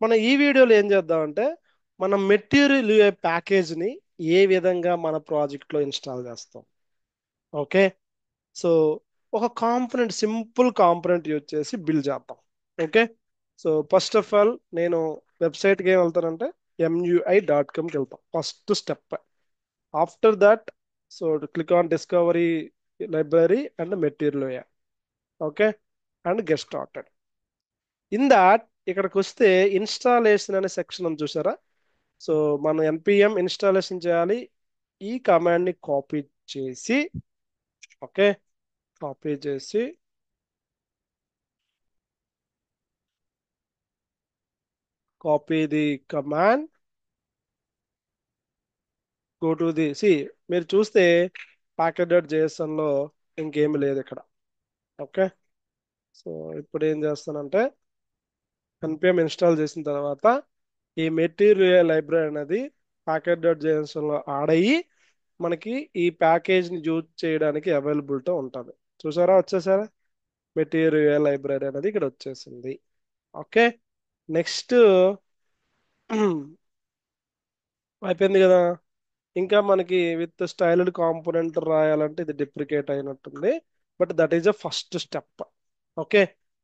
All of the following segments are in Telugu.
మనం ఈ వీడియోలో ఏం చేద్దామంటే మన మెటీరియల్ ప్యాకేజ్ని ఏ విధంగా మన ప్రాజెక్ట్లో ఇన్స్టాల్ చేస్తాం. ఓకే. సో ఒక కాంపొనెంట్, సింపుల్ కాంపొనెంట్ యూజ్ చేసి బిల్డ్ చేద్దాం. Okay. So first of all నేను వెబ్సైట్కి ఏం వెళ్తానంటే MUI.comకి వెళ్తాం, first step. After that, so click on discovery library and material. Okay. And get started. In that ఇక్కడికి వస్తే ఇన్స్టాలేషన్ అనే సెక్షన్ ఉంది చూసారా. సో మనం npm ఇన్స్టాలేషన్ చేయాలి. ఈ కమాండ్ ని కాపీ చేసి, ఓకే, కాపీ చేసి copy the command, go to the C. మీరు చూస్తే ప్యాకెట్ డాట్ జేఎస్ఎన్ లో ఇంకేమి లేదు ఇక్కడ. ఓకే. సో ఇప్పుడు ఏం చేస్తానంటే npm ఇన్స్టాల్ చేసిన తర్వాత ఈ మెటీరియల్ లైబ్రరీ అనేది ప్యాకెట్ డాట్ జేఎస్ఎన్ లో యాడ్ అయ్యి మనకి ఈ ప్యాకేజ్ ని యూజ్ చేయడానికి అవైలబిలిటీ ఉంటుంది. చూసారా, వచ్చేసారా? మెటీరియల్ లైబ్రరీ అనేది ఇక్కడ వచ్చేసింది. ఓకే. నెక్స్ట్ అయిపోయింది కదా. ఇంకా మనకి విత్ స్టైల్డ్ కాంపోనెంట్ రాయాలంటే ఇది డిప్రికేట్ అయినట్టుంది, but that is a first step. Okay.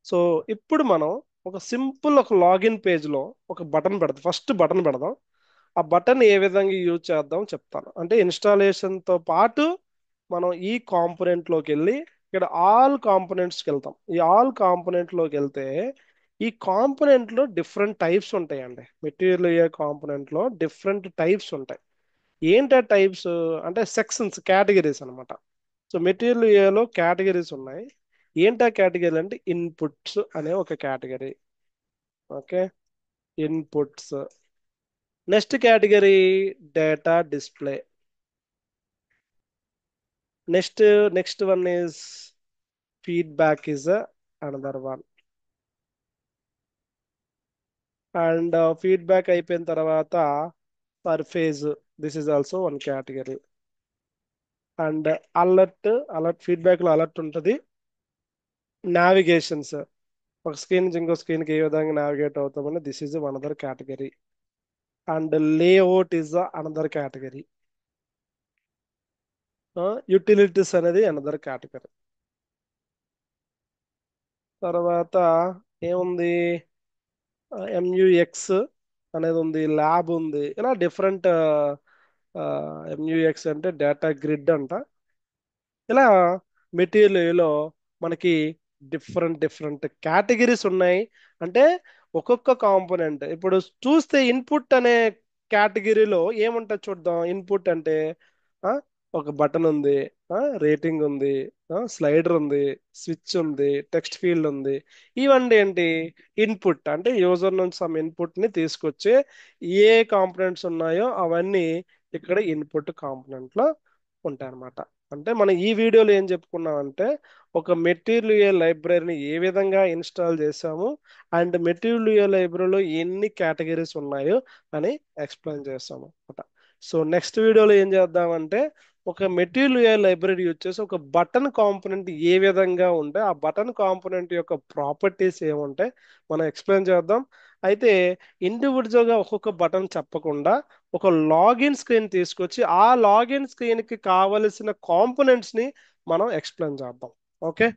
So ఇప్పుడు మనం ఒక సింపుల్ ఒక లాగిన్ పేజ్ లో ఒక బటన్ పెడదాం. ఫస్ట్ బటన్ పెడదాం. ఆ బటన్ ఏ విధంగా యూజ్ చేద్దాం చెప్తాను. అంటే ఇన్స్టాలేషన్ తో పాటు మనం ఈ కాంపోనెంట్ లోకి వెళ్ళి ఇక్కడ ఆల్ కాంపోనెంట్స్కి వెళ్తాం. ఈ ఆల్ కాంపోనెంట్ లోకి వెళ్తే ఈ కాంపోనెంట్ లో డిఫరెంట్ టైప్స్ ఉంటాయండి. మెటీరియల్ కాంపోనెంట్ లో డిఫరెంట్ టైప్స్ ఉంటాయి. ఏంటి టైప్స్ అంటే సెక్షన్స్, కేటగిరీస్ అన్నమాట. సో మెటీరియల్ ఏలో కేటగిరీస్ ఉన్నాయి. ఏంటా కేటగిరీ అంటే ఇన్పుట్స్ అనే ఒక category. Okay. Inputs. Next category data display. Next next one is feedback is another one. And feedback అయిపోయిన తర్వాత surface, this is also one category. And alert, alert feedback లో అలర్ట్ ఉంటుంది. నావిగేషన్స్, ఒక స్క్రీన్ నుంచి ఇంకో స్క్రీన్కి ఏ విధంగా నావిగేట్ అవుతామని, this is one other category. And layout is another category. Utilities అనేది అనదర్ కేటగిరీ. తర్వాత ఏముంది, MUX అనేది ఉంది, ల్యాబ్ ఉంది. ఇలా డిఫరెంట్. MUX అంటే డేటా గ్రిడ్ అంట. ఇలా మెటీరియల్లో మనకి డిఫరెంట్ డిఫరెంట్ కేటగిరీస్ ఉన్నాయి. అంటే ఒక్కొక్క కాంపోనెంట్ ఇప్పుడు చూస్తే ఇన్పుట్ అనే కేటగిరీలో ఏముంటుంది చూద్దాం. ఇన్పుట్ అంటే ఆ, ఒక బటన్ ఉంది, రేటింగ్ ఉంది, స్లైడర్ ఉంది, స్విచ్ ఉంది, టెక్స్ట్ ఫీల్డ్ ఉంది. ఇవన్నీ ఏంటి, ఇన్పుట్. అంటే యూజర్ నుంచి సమ్ ఇన్పుట్ ని తీసుకొచ్చే ఏ కాంపోనెంట్స్ ఉన్నాయో అవన్నీ ఇక్కడ ఇన్పుట్ కాంపోనెంట్ లో ఉంటాయి అన్నమాట. అంటే మనం ఈ వీడియోలో ఏం చెప్పుకున్నామంటే ఒక మెటీరియల్ లైబ్రరీని ఏ విధంగా ఇన్స్టాల్ చేసాము అండ్ మెటీరియల్ లైబ్రరీలో ఎన్ని కేటగిరీస్ ఉన్నాయో అని ఎక్స్ప్లెయిన్ చేస్తాము అనమాట. సో నెక్స్ట్ వీడియోలో ఏం చేద్దామంటే ఒక మెటీరియల్ లైబ్రరీ యూజ్ చేసి ఒక బటన్ కాంపోనెంట్ ఏ విధంగా ఉంటే ఆ బటన్ కాంపోనెంట్ యొక్క ప్రాపర్టీస్ ఏముంటాయి మనం ఎక్స్ప్లెయిన్ చేద్దాం. అయితే ఇండివిజువల్ గా ఒక్కొక్క బటన్ చెప్పకుండా ఒక లాగిన్ స్క్రీన్ తీసుకొచ్చి ఆ లాగిన్ స్క్రీన్ కి కావలసిన కాంపోనెంట్స్ ని మనం ఎక్స్ప్లెయిన్ చేద్దాం. ఓకే.